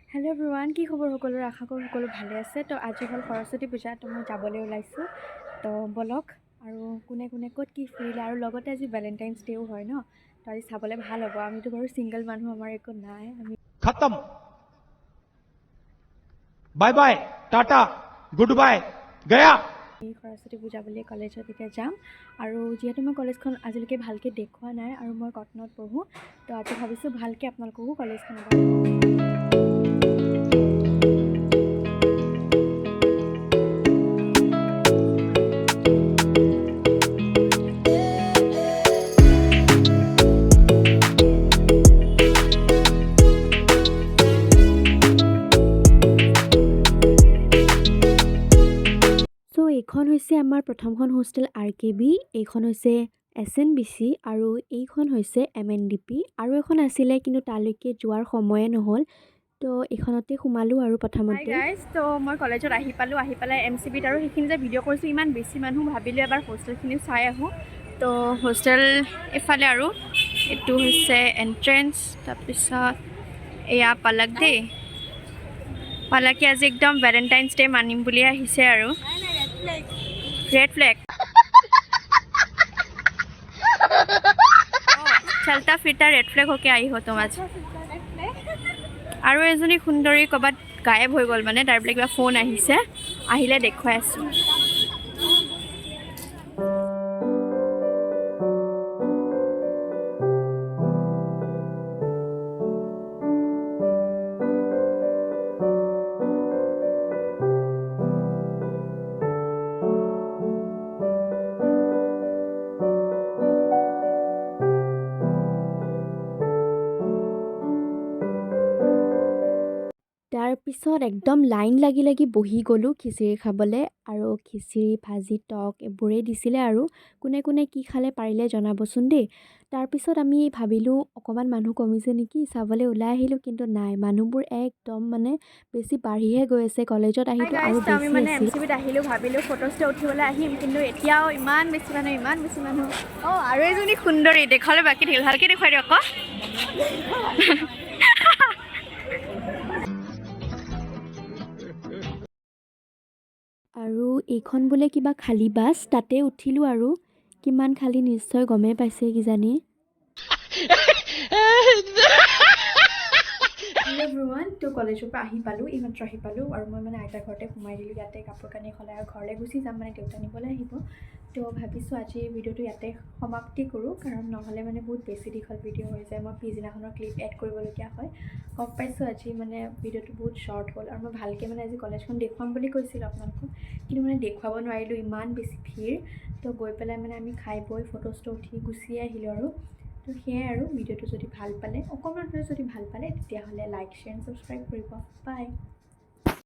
hello everyone কি খবৰ সকলোৰ আশা কৰোঁ সকলো ভালে আছে তো আজি হল সৰস্বতী পূজা তো মই যাবলৈ ওলাইছো তো বলক আৰু কোনে কোনে ক'ত কি ফুৰিলে আৰু লগতে আজি ভ্যালেন্টাইন্স ডেও হয় ন তো আজি চাবলৈ ভাল হ'ব আমিতো বাৰু সিঙ্গেল মানুহ আমাৰ একো নাই আমি खत्म bye bye ta-ta good bye गया সৰস্বতী পূজা বুলি কলেজত এতিয়া যাম আৰু যেহেতু মই কলেজখন আজিলৈকে ভালকৈ দেখুৱা নাই আৰু মই কটনত পঢ়োঁ তো আজি ভাবিছোঁ ভালকৈ আপোনালোককো কলেজখন এইখন হৈছে আমাৰ প্ৰথমখন হোষ্টেল RKB এইখন হৈছে SNBC আৰু এইখন হৈছে MNDP আৰু এখন আছিলে কিন্তু তালৈকে যোৱাৰ সময়ে নহ'ল তো এইখনতে সোমালো আৰু প্ৰথমতে গাইজ তো মই কলেজত আহি পেলাই MCBত আৰু সেইখিনি যে ভিডিঅ' কৰিছোঁ ইমান বেছি মানুহ ভাবিলোঁ এবাৰ হোষ্টেলখিনি চাই আহোঁ তো হোষ্টেল এফালে আৰু এইটো হৈছে এন্ট্ৰেন্স তাৰপিছত এয়া পালাক দেই পালাকি আজি একদম ভ্যালেন্টাইন্স ডে মানিম বুলি আহিছে আৰু रेड फ्लैग चलता फिरता रेड फ्लैग होके आई हो तुम आज আৰু এজনী সুন্দৰী কবাত গায়েব হৈ গ'ল মানে তাৰ বোলে কিবা ফোন আহিছে আহিলে দেখুৱাই আছো তাৰপিছত একদম লাইন লাগি লাগি বহি গ'লোঁ খিচিৰি খাবলৈ আৰু খিচিৰি ভাজি টক এইবোৰেই দিছিলে আৰু কোনে কোনে কি খালে পাৰিলে জনাবচোন দেই তাৰপিছত আমি ভাবিলোঁ অকণমান মানুহ কমিছে নেকি চাবলৈ ওলাই আহিলোঁ কিন্তু নাই মানুহবোৰ একদম মানে বেছি বাঢ়িহে গৈ আছে কলেজত আহিলোঁ আৰু আমি মানে MCBত আহিলোঁ ভাবিলোঁ ফটোজটো উঠিবলৈ আহিম কিন্তু এতিয়াও ইমান বেছি মানুহ আৰু এজনী সুন্দৰী দেখালে বাকী থাকিল ভালকৈ দেখুৱাই দিয়ক আকৌ আৰু এইখন বোলে কিবা খালী বাছ তাতে উঠিলোঁ আৰু কিমান খালী নিশ্চয় গমেই পাইছে কিজানি হেল্ল' এভৰিৱান তো কলেজৰ পৰা আহি পালোঁ এইমাত্ৰ আহি পালোঁ আৰু মই মানে আইতাৰ ঘৰতে সোমাই দিলোঁ ইয়াতে কাপোৰ কানি সলাই আৰু ঘৰলৈ গুচি যাম মানে দেউতা নিবলৈ আহিব তো ভাবিছোঁ আজি ভিডিঅ'টো ইয়াতে সমাপ্তি কৰোঁ কাৰণ নহ'লে মানে বহুত বেছি দীঘল ভিডিঅ' হৈ যায় মই পিছদিনাখনৰ ক্লিপ এড কৰিবলগীয়া হয় গম পাইছোঁ আজি মানে ভিডিঅ'টো বহুত শ্বৰ্ট হ'ল আৰু মই ভালকৈ মানে আজি কলেজখন দেখুৱাম বুলি কৈছিলোঁ আপোনালোকক কিন্তু মানে দেখুৱাব নোৱাৰিলোঁ ইমান বেছি ভিৰ তো গৈ পেলাই মানে আমি খাই বৈ ফটোজটো উঠি গুচিয়ে আহিলোঁ আৰু তো সেয়াই আৰু ভিডিঅ'টো যদি ভাল পালে অকণমান যদি ভাল পালে তেতিয়াহ'লে লাইক শ্বেয়াৰ ছাবস্ক্ৰাইব কৰিব বাই